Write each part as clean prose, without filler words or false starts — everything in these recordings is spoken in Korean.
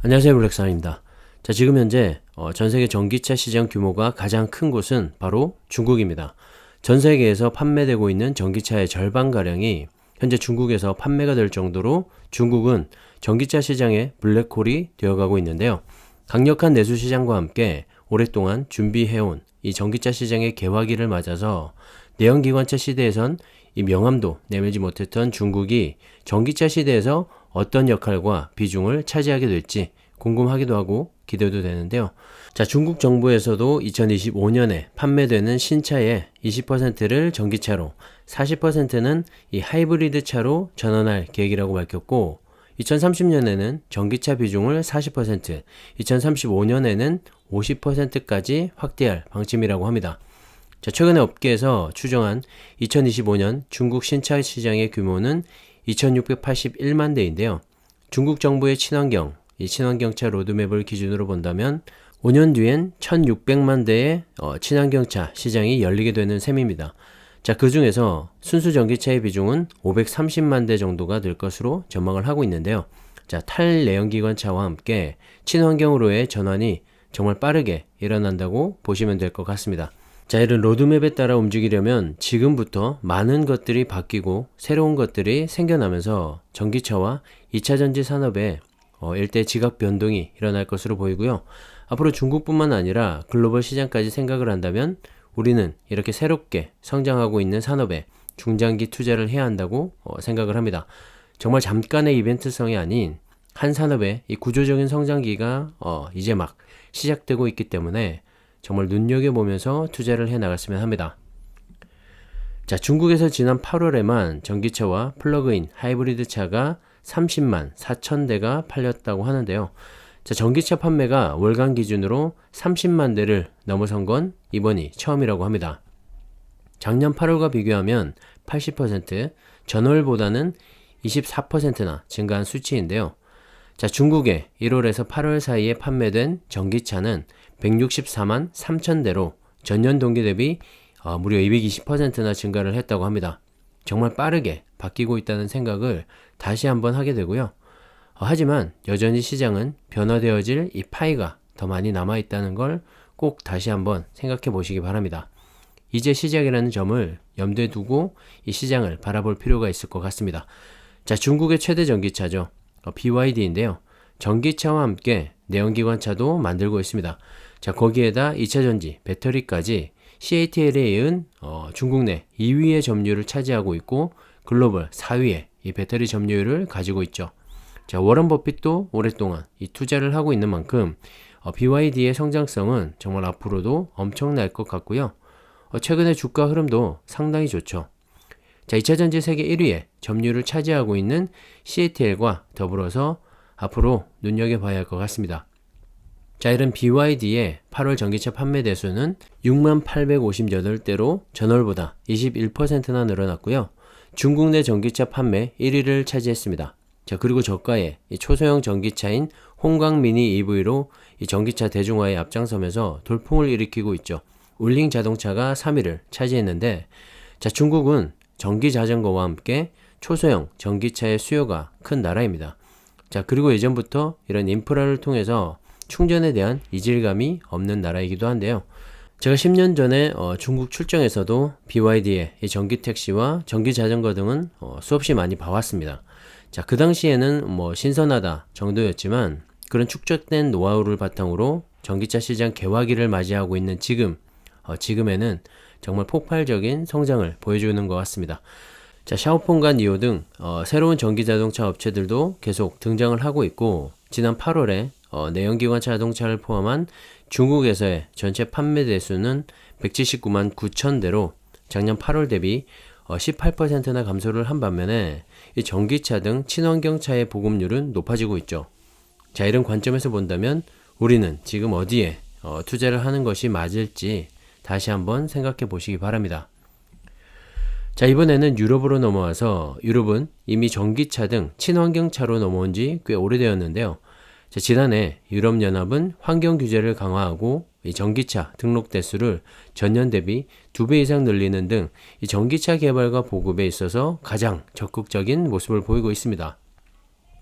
안녕하세요, 블랙사입니다. 자, 지금 현재 전 세계 전기차 시장 규모가 가장 큰 곳은 바로 중국입니다. 전 세계에서 판매되고 있는 전기차의 절반가량이 현재 중국에서 판매가 될 정도로 중국은 전기차 시장의 블랙홀이 되어가고 있는데요. 강력한 내수 시장과 함께 오랫동안 준비해온 이 전기차 시장의 개화기를 맞아서 내연기관차 시대에선 이 명함도 내밀지 못했던 중국이 전기차 시대에서 어떤 역할과 비중을 차지하게 될지 궁금하기도 하고 기대도 되는데요. 자, 중국 정부에서도 2025년에 판매되는 신차의 20%를 전기차로, 40%는 이 하이브리드 차로 전환할 계획이라고 밝혔고, 2030년에는 전기차 비중을 40%, 2035년에는 50%까지 확대할 방침이라고 합니다. 자, 최근에 업계에서 추정한 2025년 중국 신차 시장의 규모는 2681만 대인데요. 중국 정부의 친환경, 이 친환경차 로드맵을 기준으로 본다면 5년 뒤엔 1600만 대의 친환경차 시장이 열리게 되는 셈입니다. 자, 그 중에서 순수 전기차의 비중은 530만 대 정도가 될 것으로 전망을 하고 있는데요. 자, 탈내연기관차와 함께 친환경으로의 전환이 정말 빠르게 일어난다고 보시면 될 것 같습니다. 자, 이런 로드맵에 따라 움직이려면 지금부터 많은 것들이 바뀌고 새로운 것들이 생겨나면서 전기차와 2차전지 산업에 일대 지각 변동이 일어날 것으로 보이고요. 앞으로 중국뿐만 아니라 글로벌 시장까지 생각을 한다면 우리는 이렇게 새롭게 성장하고 있는 산업에 중장기 투자를 해야 한다고 생각을 합니다. 정말 잠깐의 이벤트성이 아닌 한 산업의 이 구조적인 성장기가 이제 막 시작되고 있기 때문에 정말 눈여겨보면서 투자를 해 나갔으면 합니다. 자, 중국에서 지난 8월에만 전기차와 플러그인 하이브리드 차가 30만 4천 대가 팔렸다고 하는데요. 자, 전기차 판매가 월간 기준으로 30만 대를 넘어선 건 이번이 처음이라고 합니다. 작년 8월과 비교하면 80%, 전월보다는 24%나 증가한 수치인데요. 자, 중국의 1월에서 8월 사이에 판매된 전기차는 164만 3천 대로 전년 동기 대비 무려 220%나 증가를 했다고 합니다. 정말 빠르게 바뀌고 있다는 생각을 다시 한번 하게 되고요. 하지만 여전히 시장은 변화되어질 이 파이가 더 많이 남아있다는 걸 꼭 다시 한번 생각해 보시기 바랍니다. 이제 시작이라는 점을 염두에 두고 이 시장을 바라볼 필요가 있을 것 같습니다. 자, 중국의 최대 전기차죠. BYD인데요. 전기차와 함께 내연기관차도 만들고 있습니다. 자, 거기에다 2차전지, 배터리까지 CATL에 이은 중국 내 2위의 점유율을 차지하고 있고 글로벌 4위의 이 배터리 점유율을 가지고 있죠. 자, 워런 버핏도 오랫동안 이 투자를 하고 있는 만큼 BYD의 성장성은 정말 앞으로도 엄청날 것 같고요. 최근의 주가 흐름도 상당히 좋죠. 자, 2차전지 세계 1위의 점유율을 차지하고 있는 CATL과 더불어서 앞으로 눈여겨봐야 할 것 같습니다. 자, 이런 BYD의 8월 전기차 판매 대수는 6만 858대로 전월보다 21%나 늘어났고요. 중국 내 전기차 판매 1위를 차지했습니다. 자, 그리고 저가의 이 초소형 전기차인 홍강 미니 EV로 이 전기차 대중화에 앞장서면서 돌풍을 일으키고 있죠. 울링 자동차가 3위를 차지했는데, 자, 중국은 전기 자전거와 함께 초소형 전기차의 수요가 큰 나라입니다. 자, 그리고 예전부터 이런 인프라를 통해서 충전에 대한 이질감이 없는 나라이기도 한데요. 제가 10년 전에 중국 출정에서도 BYD의 이 전기택시와 전기자전거 등은 수없이 많이 봐왔습니다. 자, 그 당시에는 신선하다 정도였지만 그런 축적된 노하우를 바탕으로 전기차 시장 개화기를 맞이하고 있는 지금에는 정말 폭발적인 성장을 보여주는 것 같습니다. 자, 샤오퐁과 니오 등 새로운 전기자동차 업체들도 계속 등장을 하고 있고 지난 8월에 내연기관차 자동차를 포함한 중국에서의 전체 판매 대수는 179만 9천 대로 작년 8월 대비 18%나 감소를 한 반면에 이 전기차 등 친환경차의 보급률은 높아지고 있죠. 자, 이런 관점에서 본다면 우리는 지금 어디에 투자를 하는 것이 맞을지 다시 한번 생각해 보시기 바랍니다. 자, 이번에는 유럽으로 넘어와서 유럽은 이미 전기차 등 친환경차로 넘어온 지 꽤 오래되었는데요. 자, 지난해 유럽연합은 환경 규제를 강화하고 이 전기차 등록 대수를 전년 대비 2배 이상 늘리는 등 이 전기차 개발과 보급에 있어서 가장 적극적인 모습을 보이고 있습니다.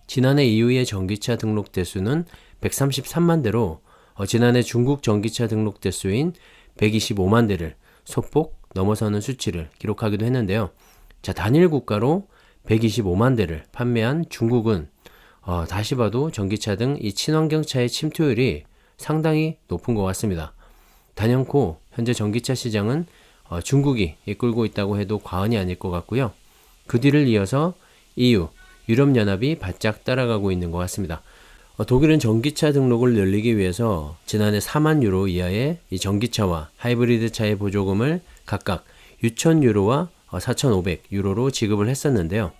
지난해 이후의 전기차 등록 대수는 133만 대로 지난해 중국 전기차 등록 대수인 125만 대를 소폭 넘어서는 수치를 기록하기도 했는데요. 자, 단일 국가로 125만 대를 판매한 중국은 다시 봐도 전기차 등 이 친환경차의 침투율이 상당히 높은 것 같습니다. 단연코 현재 전기차 시장은 중국이 이끌고 있다고 해도 과언이 아닐 것 같고요. 그 뒤를 이어서 EU, 유럽연합이 바짝 따라가고 있는 것 같습니다. 독일은 전기차 등록을 늘리기 위해서 지난해 4만 유로 이하의 이 전기차와 하이브리드 차의 보조금을 각각 6천 유로와 4,500 유로로 지급을 했었는데요.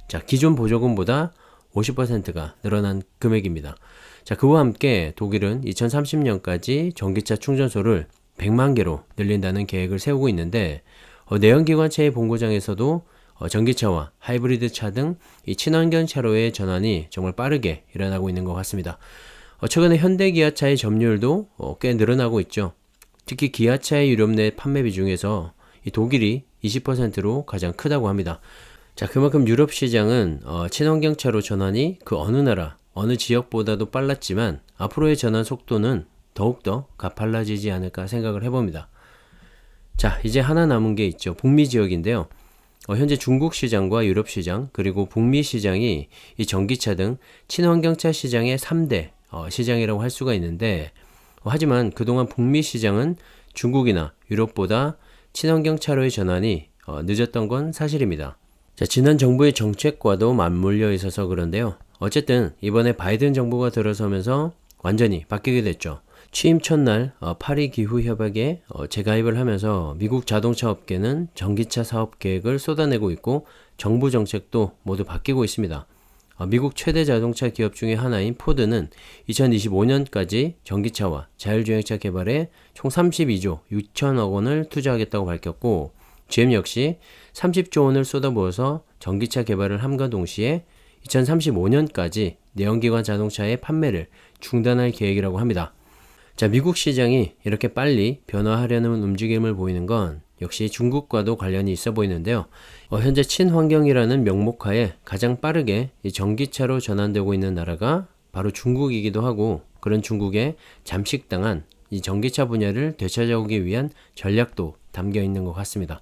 자, 기존 보조금보다 50%가 늘어난 금액입니다. 자, 그와 함께 독일은 2030년까지 전기차 충전소를 100만 개로 늘린다는 계획을 세우고 있는데 내연기관차의 본고장에서도 전기차와 하이브리드 차 등 이 친환경 차로의 전환이 정말 빠르게 일어나고 있는 것 같습니다. 최근에 현대 기아차의 점유율도 꽤 늘어나고 있죠. 특히 기아차의 유럽 내 판매 비중에서 이 독일이 20%로 가장 크다고 합니다. 자, 그만큼 유럽 시장은 친환경 차로 전환이 그 어느 나라, 어느 지역보다도 빨랐지만 앞으로의 전환 속도는 더욱더 가팔라지지 않을까 생각을 해봅니다. 자, 이제 하나 남은 게 있죠. 북미 지역인데요. 현재 중국 시장과 유럽 시장 그리고 북미 시장이 이 전기차 등 친환경차 시장의 3대 시장이라고 할 수가 있는데 하지만 그동안 북미 시장은 중국이나 유럽보다 친환경 차로의 전환이 늦었던 건 사실입니다. 자, 지난 정부의 정책과도 맞물려 있어서 그런데요. 어쨌든 이번에 바이든 정부가 들어서면서 완전히 바뀌게 됐죠. 취임 첫날 파리 기후협약에 재가입을 하면서 미국 자동차 업계는 전기차 사업 계획을 쏟아내고 있고 정부 정책도 모두 바뀌고 있습니다. 미국 최대 자동차 기업 중에 하나인 포드는 2025년까지 전기차와 자율주행차 개발에 총 32조 6천억 원을 투자하겠다고 밝혔고 GM 역시 30조 원을 쏟아부어서 전기차 개발을 함과 동시에 2035년까지 내연기관 자동차의 판매를 중단할 계획이라고 합니다. 자, 미국 시장이 이렇게 빨리 변화하려는 움직임을 보이는 건 역시 중국과도 관련이 있어 보이는데요. 현재 친환경이라는 명목하에 가장 빠르게 이 전기차로 전환되고 있는 나라가 바로 중국이기도 하고 그런 중국에 잠식당한 이 전기차 분야를 되찾아오기 위한 전략도 담겨 있는 것 같습니다.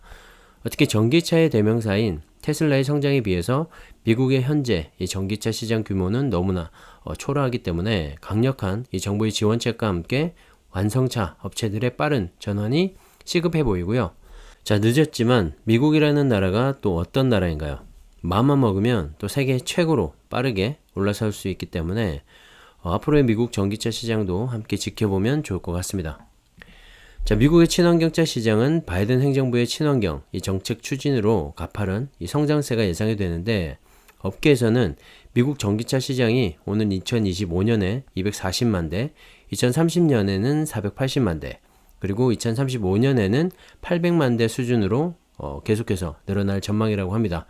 특히 전기차의 대명사인 테슬라의 성장에 비해서 미국의 현재 이 전기차 시장 규모는 너무나 초라하기 때문에 강력한 이 정부의 지원책과 함께 완성차 업체들의 빠른 전환이 시급해 보이고요. 자, 늦었지만 미국이라는 나라가 또 어떤 나라인가요? 마음만 먹으면 또 세계 최고로 빠르게 올라설 수 있기 때문에 앞으로의 미국 전기차 시장도 함께 지켜보면 좋을 것 같습니다. 자, 미국의 친환경차 시장은 바이든 행정부의 친환경 이 정책 추진으로 가파른 이 성장세가 예상이 되는데 업계에서는 미국 전기차 시장이 오는 2025년에 240만 대, 2030년에는 480만 대, 그리고 2035년에는 800만 대 수준으로 계속해서 늘어날 전망이라고 합니다.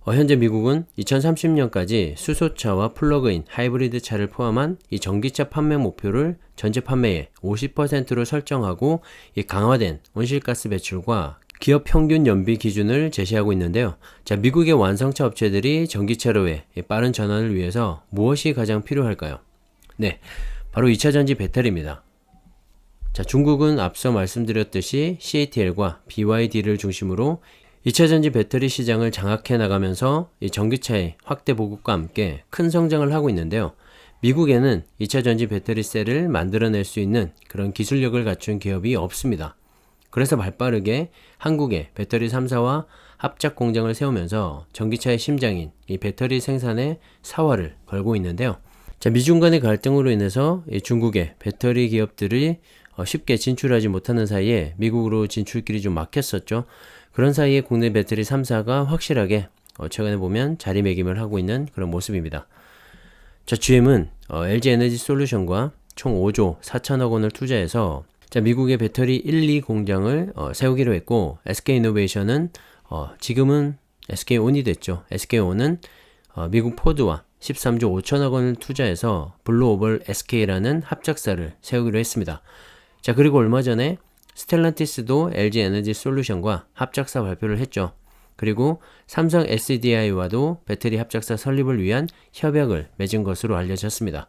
현재 미국은 2030년까지 수소차와 플러그인 하이브리드 차를 포함한 이 전기차 판매 목표를 전체 판매의 50%로 설정하고 이 강화된 온실가스 배출과 기업 평균 연비 기준을 제시하고 있는데요. 자, 미국의 완성차 업체들이 전기차로의 빠른 전환을 위해서 무엇이 가장 필요할까요? 네, 바로 2차전지 배터리입니다. 자, 중국은 앞서 말씀드렸듯이 CATL과 BYD를 중심으로 2차전지 배터리 시장을 장악해 나가면서 이 전기차의 확대 보급과 함께 큰 성장을 하고 있는데요. 미국에는 2차전지 배터리 셀을 만들어낼 수 있는 그런 기술력을 갖춘 기업이 없습니다. 그래서 발빠르게 한국의 배터리 3사와 합작 공장을 세우면서 전기차의 심장인 이 배터리 생산에 사활을 걸고 있는데요. 자, 미중 간의 갈등으로 인해서 이 중국의 배터리 기업들이 쉽게 진출하지 못하는 사이에 미국으로 진출길이 좀 막혔었죠. 그런 사이에 국내 배터리 3사가 확실하게 최근에 보면 자리매김을 하고 있는 그런 모습입니다. 자, GM은 LG 에너지 솔루션과 총 5조 4천억 원을 투자해서 자, 미국의 배터리 1, 2 공장을 세우기로 했고 SK이노베이션은 지금은 SK온이 됐죠. SK온은 미국 포드와 13조 5천억 원을 투자해서 블루오벌 SK라는 합작사를 세우기로 했습니다. 자, 그리고 얼마 전에 스텔란티스도 LG 에너지 솔루션과 합작사 발표를 했죠. 그리고 삼성 SDI와도 배터리 합작사 설립을 위한 협약을 맺은 것으로 알려졌습니다.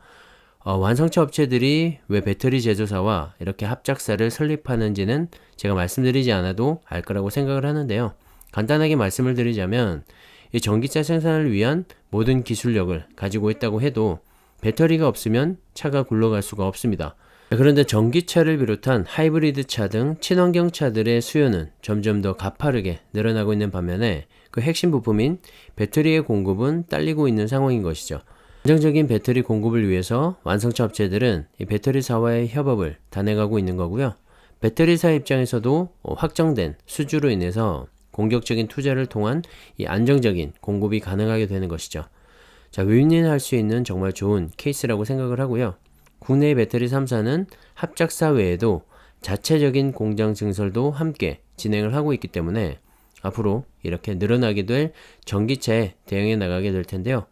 완성차 업체들이 왜 배터리 제조사와 이렇게 합작사를 설립하는지는 제가 말씀드리지 않아도 알 거라고 생각을 하는데요. 간단하게 말씀을 드리자면 이 전기차 생산을 위한 모든 기술력을 가지고 있다고 해도 배터리가 없으면 차가 굴러갈 수가 없습니다. 그런데 전기차를 비롯한 하이브리드 차 등 친환경 차들의 수요는 점점 더 가파르게 늘어나고 있는 반면에 그 핵심 부품인 배터리의 공급은 딸리고 있는 상황인 것이죠. 안정적인 배터리 공급을 위해서 완성차 업체들은 이 배터리사와의 협업을 단행하고 있는 거고요. 배터리사 입장에서도 확정된 수주로 인해서 공격적인 투자를 통한 이 안정적인 공급이 가능하게 되는 것이죠. 자, 윈윈할 수 있는 정말 좋은 케이스라고 생각을 하고요. 국내의 배터리 3사는 합작사 외에도 자체적인 공장 증설도 함께 진행을 하고 있기 때문에 앞으로 이렇게 늘어나게 될 전기차에 대응해 나가게 될 텐데요.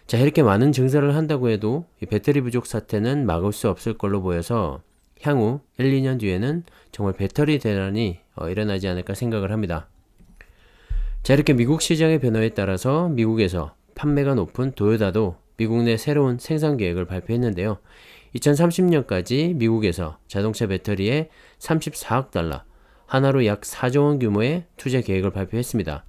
자, 이렇게 많은 증설을 한다고 해도 이 배터리 부족 사태는 막을 수 없을 걸로 보여서 향후 1, 2년 뒤에는 정말 배터리 대란이 일어나지 않을까 생각을 합니다. 자, 이렇게 미국 시장의 변화에 따라서 미국에서 판매가 높은 도요타도 미국 내 새로운 생산 계획을 발표했는데요. 2030년까지 미국에서 자동차 배터리에 34억 달러, 하나로 약 4조 원 규모의 투자 계획을 발표했습니다.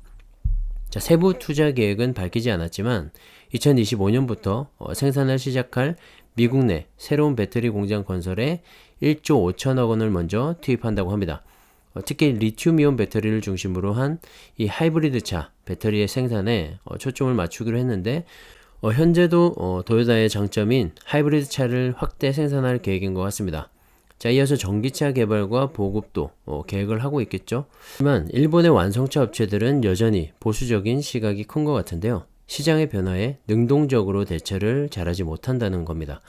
자, 세부 투자 계획은 밝히지 않았지만 2025년부터 생산을 시작할 미국 내 새로운 배터리 공장 건설에 1조 5천억 원을 먼저 투입한다고 합니다. 특히 리튬이온 배터리를 중심으로 한 이 하이브리드 차 배터리의 생산에 초점을 맞추기로 했는데 현재도 도요타의 장점인 하이브리드 차를 확대 생산할 계획인 것 같습니다. 자, 이어서 전기차 개발과 보급도 계획을 하고 있겠죠. 하지만 일본의 완성차 업체들은 여전히 보수적인 시각이 큰 것 같은데요. 시장의 변화에 능동적으로 대처를 잘하지 못한다는 겁니다.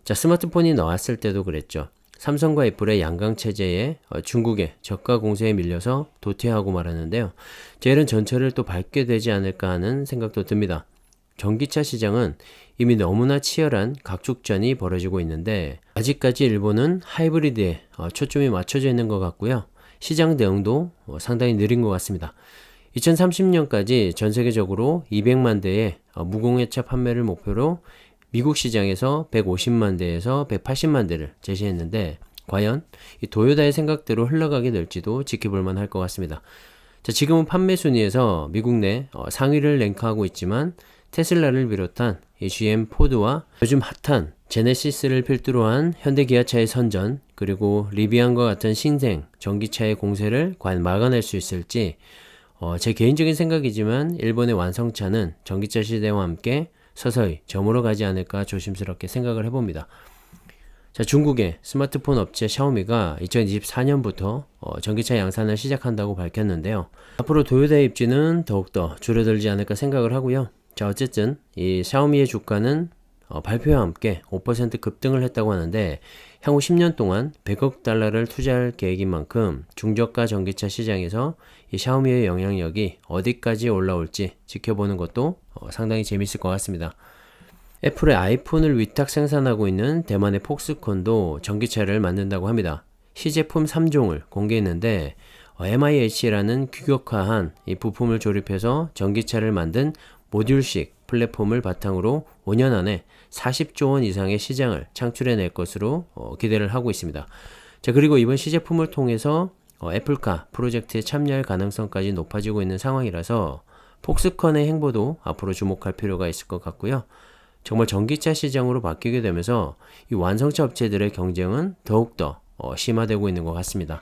자, 스마트폰이 나왔을 때도 그랬죠. 삼성과 애플의 양강 체제에 중국의 저가 공세에 밀려서 도태하고 말았는데요. 이런 전철을 또 밟게 되지 않을까 하는 생각도 듭니다. 전기차 시장은 이미 너무나 치열한 각축전이 벌어지고 있는데 아직까지 일본은 하이브리드에 초점이 맞춰져 있는 것 같고요. 시장 대응도 상당히 느린 것 같습니다. 2030년까지 전 세계적으로 200만 대의 무공해차 판매를 목표로 미국 시장에서 150만 대에서 180만 대를 제시했는데 과연 이 도요타의 생각대로 흘러가게 될지도 지켜볼 만할 것 같습니다. 자, 지금은 판매 순위에서 미국 내 상위를 랭크하고 있지만 테슬라를 비롯한 이 GM, 포드와 요즘 핫한 제네시스를 필두로 한 현대기아차의 선전, 그리고 리비안과 같은 신생 전기차의 공세를 과연 막아낼 수 있을지 제 개인적인 생각이지만 일본의 완성차는 전기차 시대와 함께 서서히 저물어 가지 않을까 조심스럽게 생각을 해봅니다. 자, 중국의 스마트폰 업체 샤오미가 2024년부터 전기차 양산을 시작한다고 밝혔는데요. 앞으로 도요타의 입지는 더욱더 줄어들지 않을까 생각을 하고요. 자, 어쨌든 이 샤오미의 주가는 발표와 함께 5% 급등을 했다고 하는데 향후 10년 동안 100억 달러를 투자할 계획인 만큼 중저가 전기차 시장에서 이 샤오미의 영향력이 어디까지 올라올지 지켜보는 것도 상당히 재밌을 것 같습니다. 애플의 아이폰을 위탁 생산하고 있는 대만의 폭스콘도 전기차를 만든다고 합니다. 시제품 3종을 공개했는데 MIH라는 규격화한 이 부품을 조립해서 전기차를 만든 모듈식 플랫폼을 바탕으로 5년 안에 40조 원 이상의 시장을 창출해낼 것으로 기대를 하고 있습니다. 자, 그리고 이번 시제품을 통해서 애플카 프로젝트에 참여할 가능성까지 높아지고 있는 상황이라서 폭스컨의 행보도 앞으로 주목할 필요가 있을 것 같고요. 정말 전기차 시장으로 바뀌게 되면서 이 완성차 업체들의 경쟁은 더욱더 심화되고 있는 것 같습니다.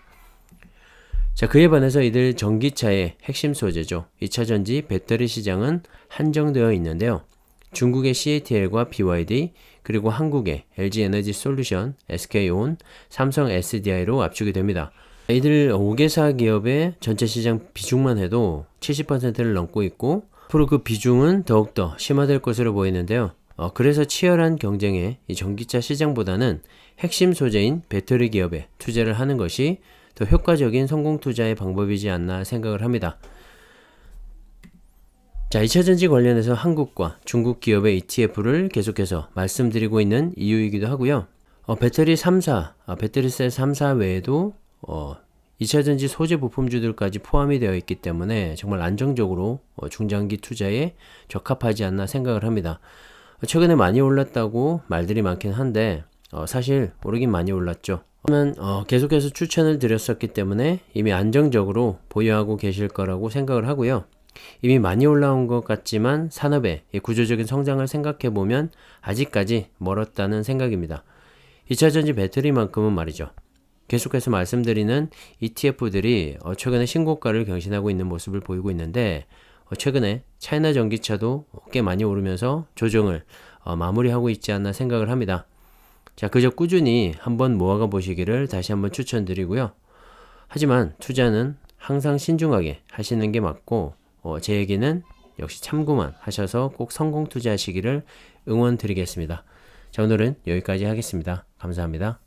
자, 그에 반해서 이들 전기차의 핵심 소재죠. 2차전지 배터리 시장은 한정되어 있는데요. 중국의 CATL과 BYD, 그리고 한국의 LG에너지 솔루션, SK온, 삼성 SDI로 압축이 됩니다. 이들 5개사 기업의 전체 시장 비중만 해도 70%를 넘고 있고 앞으로 그 비중은 더욱더 심화될 것으로 보이는데요. 그래서 치열한 경쟁에 이 전기차 시장보다는 핵심 소재인 배터리 기업에 투자를 하는 것이 더 효과적인 성공 투자의 방법이지 않나 생각을 합니다. 자, 2차전지 관련해서 한국과 중국 기업의 ETF를 계속해서 말씀드리고 있는 이유이기도 하고요. 배터리 3사, 배터리셀 3사 외에도 2차전지 소재 부품주들까지 포함이 되어 있기 때문에 정말 안정적으로 중장기 투자에 적합하지 않나 생각을 합니다. 최근에 많이 올랐다고 말들이 많긴 한데 사실 오르긴 많이 올랐죠. 하지만 계속해서 추천을 드렸었기 때문에 이미 안정적으로 보유하고 계실 거라고 생각을 하고요. 이미 많이 올라온 것 같지만 산업의 구조적인 성장을 생각해 보면 아직까지 멀었다는 생각입니다. 2차전지 배터리만큼은 말이죠. 계속해서 말씀드리는 ETF들이 최근에 신고가를 경신하고 있는 모습을 보이고 있는데 최근에 차이나 전기차도 꽤 많이 오르면서 조정을 마무리하고 있지 않나 생각을 합니다. 자, 그저 꾸준히 한번 모아가 보시기를 다시 한번 추천드리고요. 하지만 투자는 항상 신중하게 하시는 게 맞고 제 얘기는 역시 참고만 하셔서 꼭 성공 투자하시기를 응원드리겠습니다. 자, 오늘은 여기까지 하겠습니다. 감사합니다.